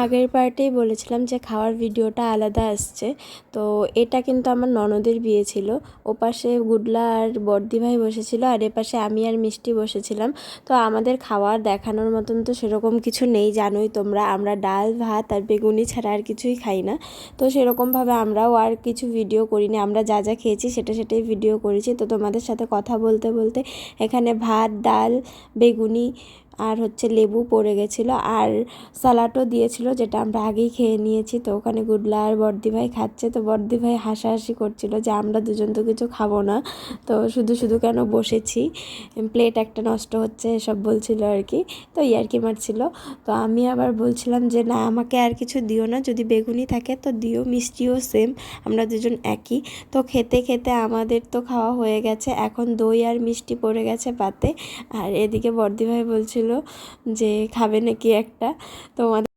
আগের পার্টেই বলেছিলাম যে খাওয়ার ভিডিওটা আলাদা আসছে। তো এটা কিন্তু আমার ননদের বিয়ে ছিল। ওপাশে গুডলা আর বর্দি ভাই বসেছিল, আর এপাশে আমি আর মিষ্টি বসেছিলাম। তো আমাদের খাওয়ার দেখানোর মতন তো সেরকম কিছু নেই, জানোই তোমরা, আমরা ডাল ভাত আর বেগুনি ছাড়া আর কিছুই খাই না। তো সেরকমভাবে আমরাও আর কিছু ভিডিও করিনি, আমরা যা যা খেয়েছি সেটাই ভিডিও করেছি। তো তোমাদের সাথে কথা বলতে বলতে এখানে ভাত, ডাল, বেগুনি আর লেবু পড়ে গেছিলো, আর স্যালাডও দিয়েছিল, যেটা আমরা আগেই খেয়ে নিয়েছি। তো ওখানে গুডলা আর বর্দি ভাই খাচ্ছে। তো বর্দি ভাই হাসাহাসি করছিল যে আমরা দুজন তো কিছু খাবো না, তো শুধু শুধু কেন বসেছি, প্লেট একটা নষ্ট হচ্ছে, এসব বলছিল আর কি। তো ইয়ার্কি মারছিল। তো আমি আবার বলছিলাম যে না, আমাকে আর কিছু দিও না, যদি বেগুনি থাকে তো দিও, মিষ্টিও সেম, আমরা দুজন একই। তো খেতে খেতে আমাদের তো খাওয়া হয়ে গেছে, এখন দই আর মিষ্টি পড়ে গেছে পাতে। আর এদিকে বর্দি ভাই বলছিল যে খাবে নাকি একটা। তো